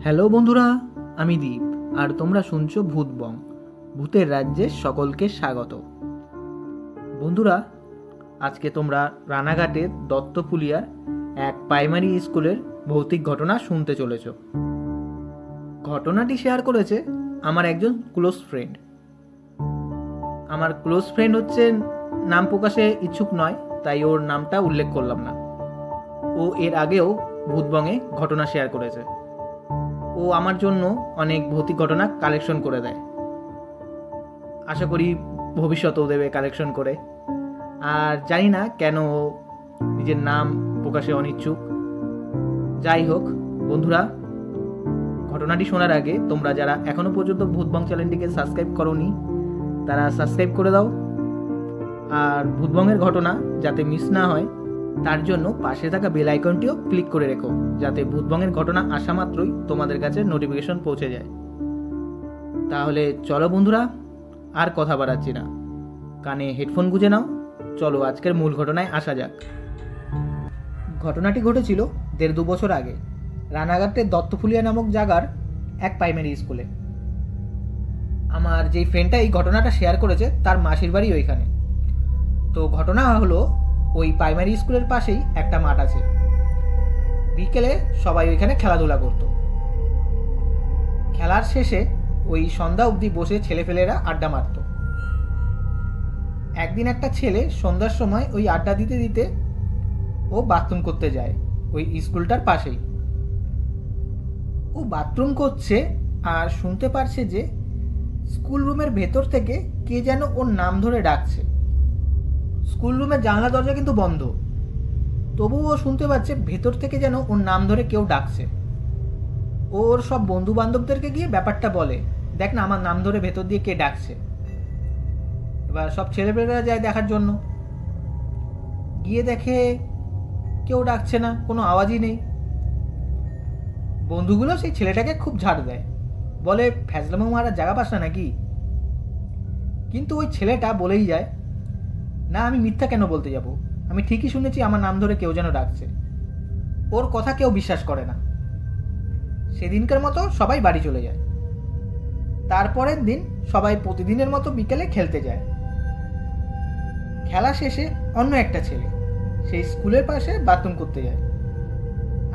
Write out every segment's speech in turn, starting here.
Hello বন্ধুরা, আমি দীপ আর তোমরা শুনছো ভূতবং, ভূতের রাজ্যে সকলকে স্বাগত। বন্ধুরা, আজকে তোমরা রানাঘাটের দত্তফুলিয়ার এক প্রাইমারি স্কুলের ভৌতিক ঘটনা শুনতে চলেছ। ঘটনাটি শেয়ার করেছে আমার একজন ক্লোজ ফ্রেন্ড। আমার ক্লোজ ফ্রেন্ড হচ্ছে নাম প্রকাশে ইচ্ছুক নয়, তাই ওর নামটা উল্লেখ করলাম না। ও এর আগেও ভূতবংয়ে ঘটনা শেয়ার করেছে। ও আমার জন্য অনেক ভৌতিক ঘটনা কালেকশন করে দেয়। আশা করি ভবিষ্যতেও দেবে কালেকশন করে। আর জানি না কেন ও নিজের নাম প্রকাশে অনিচ্ছুক। যাই হোক বন্ধুরা, ঘটনাটি শোনার আগে তোমরা যারা এখনো পর্যন্ত ভূতবং চ্যানেলটিকে সাবস্ক্রাইব করোনি তারা সাবস্ক্রাইব করে দাও। আর ভূতবংয়ের ঘটনা যাতে মিস না হয় তার জন্য পাশে থাকা বেল আইকনটিও ক্লিক করে রেখো, যাতে ভূতবংয়ের ঘটনা আসা মাত্রই তোমাদের কাছে নোটিফিকেশন পৌঁছে যায়। তাহলে চলো বন্ধুরা, আর কথা বাড়াচ্ছি না, কানে হেডফোন গুঁজে নাও। চলো আজকের মূল ঘটনায় আসা যাক। ঘটনাটি ঘটেছিল 1.5-2 বছর আগে রানাঘাটের দত্তফুলিয়া নামক জায়গার এক প্রাইমারি স্কুলে। আমার যেই ফ্রেন্ডটা এই ঘটনাটা শেয়ার করেছে তার মাসির বাড়ি ওইখানে। তো ঘটনা হলো, ওই প্রাইমারি স্কুলের পাশেই একটা মাঠ আছে। বিকেলে সবাই ওইখানে খেলাধুলা করত। খেলার শেষে ওই সন্ধ্যা অবধি বসে ছেলেপেলেরা আড্ডা মারত। একদিন একটা ছেলে সন্ধ্যার সময় ওই আড্ডা দিতে দিতে ও বাথরুম করতে যায় ওই স্কুলটার পাশেই। ও বাথরুম করছে আর শুনতে পারছে যে স্কুল রুমের ভেতর থেকে কে যেন ওর নাম ধরে ডাকছে। স্কুল রুমের জানলা দরজা কিন্তু বন্ধ, তবুও ও শুনতে পাচ্ছে ভেতর থেকে যেন ওর নাম ধরে কেউ ডাকছে। ওর সব বন্ধু বান্ধবদেরকে গিয়ে ব্যাপারটা বলে, দেখ না আমার নাম ধরে ভেতর দিয়ে কে ডাকছে। এবার সব ছেলেপেলেরা যায় দেখার জন্য। গিয়ে দেখে কেউ ডাকছে না, কোনো আওয়াজই নেই। বন্ধুগুলো সেই ছেলেটাকে খুব ঝাড় দেয়, বলে ফ্যাজলামো মারার জায়গা পাস না নাকি। কিন্তু ওই ছেলেটা বলেই যায়, না আমি মিথ্যা কেন বলতে যাব, আমি ঠিকই শুনেছি আমার নাম ধরে কেউ যেন ডাকছে। ওর কথা কেউ বিশ্বাস করে না। সেদিনকার মতো সবাই বাড়ি চলে যায়। তারপরের দিন সবাই প্রতিদিনের মতো বিকেলে খেলতে যায়। খেলা শেষে অন্য একটা ছেলে সেই স্কুলের পাশে বাথরুম করতে যায়।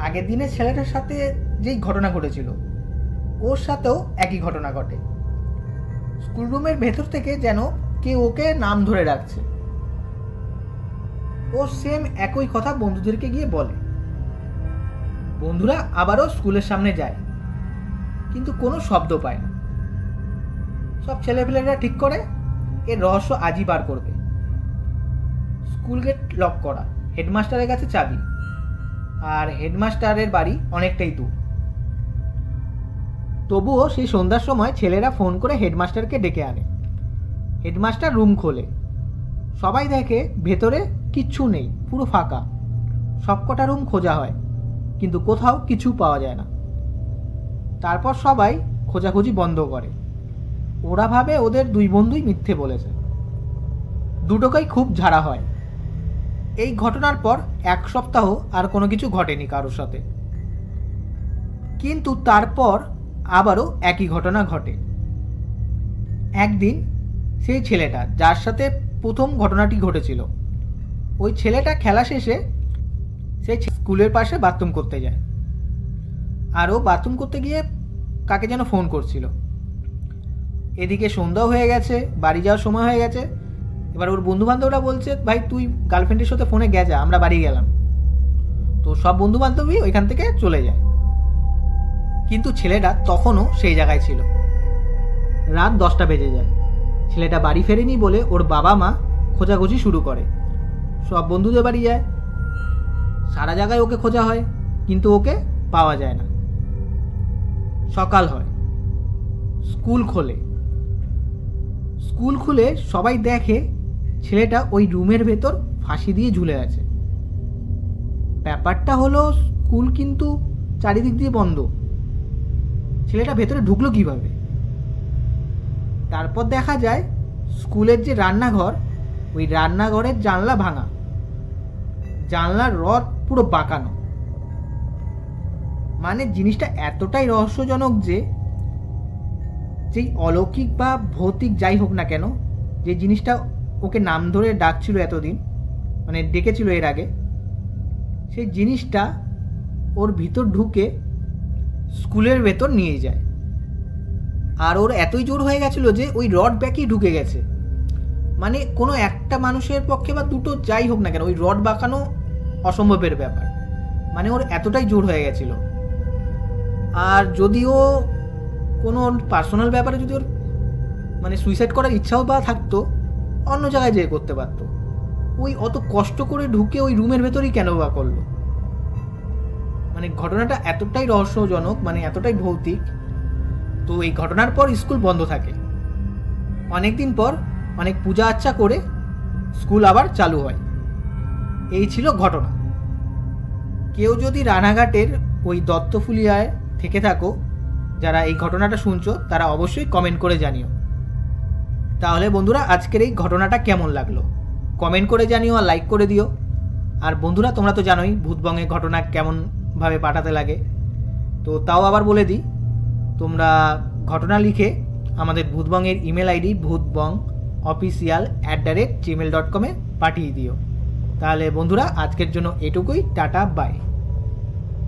আগের দিনে ছেলেটার সাথে যেই ঘটনা ঘটেছিল ওর সাথেও একই ঘটনা ঘটে। স্কুল রুমের ভেতর থেকে যেন কেউ ওকে নাম ধরে ডাকছে। ও সেম একই কথা বন্ধুদেরকে গিয়ে বলে। বন্ধুরা আবারও স্কুলের সামনে যায়, কিন্তু কোনো শব্দ পায় না। সব ছেলেপেলেরা ঠিক করে এর রহস্য আজই বার করবে। স্কুল গেট লক করা, হেডমাস্টারের কাছে চাবি, আর হেডমাস্টারের বাড়ি অনেকটাই দূর। তবুও সেই সন্ধ্যার সময় ছেলেরা ফোন করে হেডমাস্টারকে ডেকে আনে। হেডমাস্টার রুম খোলে। সবাই দেখে ভেতরে কিচ্ছু নেই, পুরো ফাঁকা। সবকটা রুম খোঁজা হয়, কিন্তু কোথাও কিছু পাওয়া যায় না। তারপর সবাই খোঁজাখুঁজি বন্ধ করে। ওরা ভাবে ওদের দুই বন্ধুই মিথ্যে বলেছে। দুটোকেই খুব ঝাড়া হয়। এই ঘটনার পর 1 সপ্তাহ আর কোনো কিছু ঘটেনি কারোর সাথে। কিন্তু তারপর আবারও একই ঘটনা ঘটে। একদিন সেই ছেলেটা যার সাথে প্রথম ঘটনাটি ঘটেছিল, ওই ছেলেটা খেলা শেষে সেই স্কুলের পাশে বাথরুম করতে যায়। আর ও বাথরুম করতে গিয়ে কাকে যেন ফোন করছিল। এদিকে সন্ধ্যাও হয়ে গেছে, বাড়ি যাওয়ার সময় হয়ে গেছে। এবার ওর বন্ধুবান্ধবরা বলছে, ভাই তুই গার্লফ্রেন্ডের সাথে ফোনে গেছে, আমরা বাড়ি গেলাম। তো সব বন্ধুবান্ধবী ওইখান থেকে চলে যায়। কিন্তু ছেলেটা তখনও সেই জায়গায় ছিল। রাত 10টা বেজে যায়। ছেলেটা বাড়ি ফেরেনি বলে ওর বাবা মা খোঁজাখুঁজি শুরু করে। সব বন্ধুদের বাড়ি যায়, সারা জায়গায় ওকে খোঁজা হয়, কিন্তু ওকে পাওয়া যায় না। সকাল হয়, স্কুল খোলে। স্কুল খুলে সবাই দেখে ছেলেটা ওই রুমের ভেতর ফাঁসি দিয়ে ঝুলে আছে। ব্যাপারটা হলো, স্কুল কিন্তু চারিদিক দিয়ে বন্ধ, ছেলেটা ভেতরে ঢুকলো কিভাবে? তারপর দেখা যায় স্কুলের যে রান্নাঘর, ওই রান্নাঘরের জানলা ভাঙা, জানলার রড পুরো বাঁকানো। মানে জিনিসটা এতটাই রহস্যজনক যে যেই অলৌকিক বা ভৌতিক যাই হোক না কেন, যে জিনিসটা ওকে নাম ধরে ডাকছিল এতদিন, মানে ডেকেছিল এর আগে, সেই জিনিসটা ওর ভিতর ঢুকে স্কুলের ভেতর নিয়ে যায়। আর ওর এতই জোর হয়ে গেছিলো যে ওই রড ব্যাকেই ঢুকে গেছে। মানে কোনো একটা মানুষের পক্ষে বা দুটো যাই হোক না কেন ওই রড বাঁকানো অসম্ভবের ব্যাপার। মানে ওর এতটাই জোর হয়ে গেছিলো। আর যদিও কোনো পার্সোনাল ব্যাপারে যদি ওর মানে সুইসাইড করার ইচ্ছাও বা থাকতো, অন্য জায়গায় যেয়ে করতে পারতো। ওই অত কষ্ট করে ঢুকে ওই রুমের ভেতরেই কেন বা করলো? মানে ঘটনাটা এতটাই রহস্যজনক, মানে এতটাই ভৌতিক। তো এই ঘটনার পর স্কুল বন্ধ থাকে। অনেক দিন পর অনেক পূজা আর্চা করে স্কুল আবার চালু হয়। এই ছিল ঘটনা। কেউ যদি রানাঘাটের ওই দত্তফুলিয়ায় থেকে থাকো, যারা এই ঘটনাটা শুনছো, তারা অবশ্যই কমেন্ট করে জানিও। তাহলে বন্ধুরা, আজকের এই ঘটনাটা কেমন লাগলো কমেন্ট করে জানিও আর লাইক করে দিও। আর বন্ধুরা, তোমরা তো জানোই ভূতবঙ্গে ঘটনা কেমনভাবে পাঠাতে লাগে, তো তাও আবার বলে দিই, তোমরা ঘটনা লিখে আমাদের ভূতবঙ্গের ইমেল আইডি bhutbongofficial@gmail.com পাঠিয়ে দিও। তাহলে বন্ধুরা, আজকের জন্য এটুকুই। টাটা, বাই।